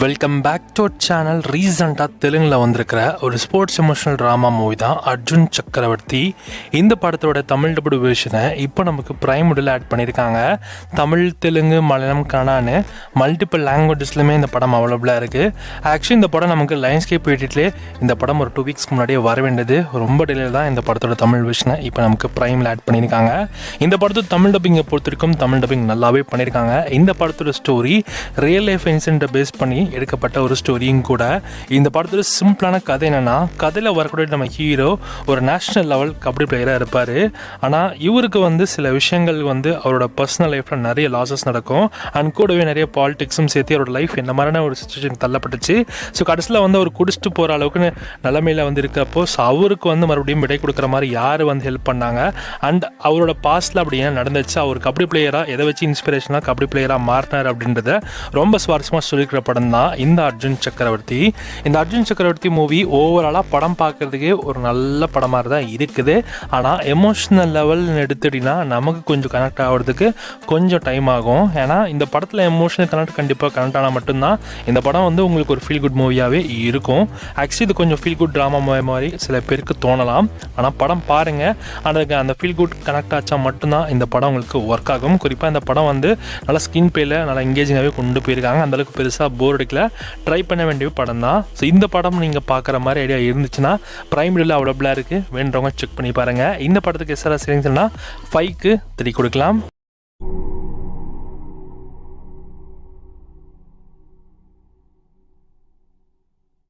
Welcome back to channel. ரீசெண்டாக தெலுங்கில் வந்திருக்கிற ஒரு ஸ்போர்ட்ஸ் எமோஷனல் ட்ராமா மூவி தான் அர்ஜுன் சக்கரவர்த்தி. இந்த படத்தோட தமிழ் டபுள் வெர்ஷனை இப்போ நமக்கு பிரைம் வீடியோவில் ஆட் பண்ணியிருக்காங்க. தமிழ், தெலுங்கு, மலையாளம், கன்னடான்னு மல்டிபிள் லாங்குவேஜஸ்லையுமே இந்த படம் அவைலபிளாக இருக்குது. ஆக்சுவலி இந்த படம் நமக்கு லயன்ஸ்கேப் எடிட்லேயே இந்த படம் ஒரு 2 வீக்ஸ்க்கு முன்னாடியே வர வேண்டியது. ரொம்ப டிலேயில் தான் இந்த படத்தோட தமிழ் வெர்ஷனை இப்போ நமக்கு பிரைமில் ஆட் பண்ணியிருக்காங்க. இந்த படத்தோட தமிழ் டப்பிங்கை பொறுத்திருக்கும் தமிழ் டப்பிங் நல்லாவே பண்ணியிருக்காங்க. இந்த படத்தோட ஸ்டோரி ரியல் லைஃப் இன்சிடென்ட்டை பேஸ் பண்ணி எடுக்கப்பட்ட ஒரு ஸ்டோரியும் கூட. இந்த படத்தோட சிம்பிளான கதை என்னன்னா, கதையில் வரக்கூடிய நம்ம ஹீரோ ஒரு நேஷனல் லெவல் கபடி பிளேயராக இருப்பார். ஆனால் இவருக்கு சில விஷயங்கள் அவரோட பர்சனல் லைஃப்பில் நிறைய லாசஸ் நடக்கும். அண்ட் கூடவே நிறைய பாலிடிக்ஸும் சேர்த்து அவரோட லைஃப் என்ன மாதிரியான ஒரு சுச்சுவேஷன் தள்ளப்பட்டுச்சு. ஸோ கடைசியில் அவர் குடிச்சிட்டு போகிற அளவுக்கு நிலைமையில் இருக்கிறப்போ அவருக்கு மறுபடியும் விடை கொடுக்குற மாதிரி யார் ஹெல்ப் பண்ணாங்க, அண்ட் அவரோட பாஸ்டில் அப்படி என்ன நடந்துச்சு, அவர் கபடி பிளேயராக எதை வச்சு இன்ஸ்பிரேஷனாக கபடி பிளேயராக மாறினார் அப்படின்றத ரொம்ப சுவாரஸ்யமாக சொல்லிக்கிற படம் தான் இந்த அர்ஜுன் சக்கரவர்த்தி. இந்த அர்ஜுன் சக்கரவர்த்தி மூவி ஓவராலாக படம் பார்க்குறதுக்கே ஒரு நல்ல படமாக தான் இருக்குது. ஆனால் எமோஷ்னல் லெவல் எடுத்துட்டிங்கன்னா நமக்கு கொஞ்சம் கனெக்ட் ஆகிறதுக்கு கொஞ்சம் டைம் ஆகும். ஏன்னா இந்த படத்தில் எமோஷனல் கண்டிப்பாக கனெக்ட் ஆனால் மட்டும்தான் இந்த படம் உங்களுக்கு ஒரு ஃபீல் குட் மூவியாகவே இருக்கும். ஆக்சுவலி இது கொஞ்சம் ஃபீல் குட் ட்ராமா மாதிரி சில பேருக்கு தோணலாம். ஆனால் படம் பாருங்கள், அதுக்கு அந்த ஃபீல் குட் கனெக்ட் ஆச்சா மட்டும்தான் இந்த படம் உங்களுக்கு ஒர்க் ஆகும். குறிப்பாக இந்த படம் நல்லா ஸ்கிரீன் பிளேயில் நல்லா எங்கேஜிங்காகவே கொண்டு போயிருக்காங்க. அந்தளவுக்கு பெருசாக போர் அடிக்கல, ட்ரை பண்ண வேண்டிய படம் தான். ஸோ இந்த படம் நீங்கள் பார்க்குற மாதிரி ஐடியா இருந்துச்சுன்னா பிரைம் வீடியோவில் அவைலபிளாக இருக்குது, வேணுறவங்க செக் பண்ணி பாருங்கள். இந்த படத்துக்கு எஸ்ஆர்ஆர் சரிங்கன்னா 5க்கு 3 கொடுக்கலாம்.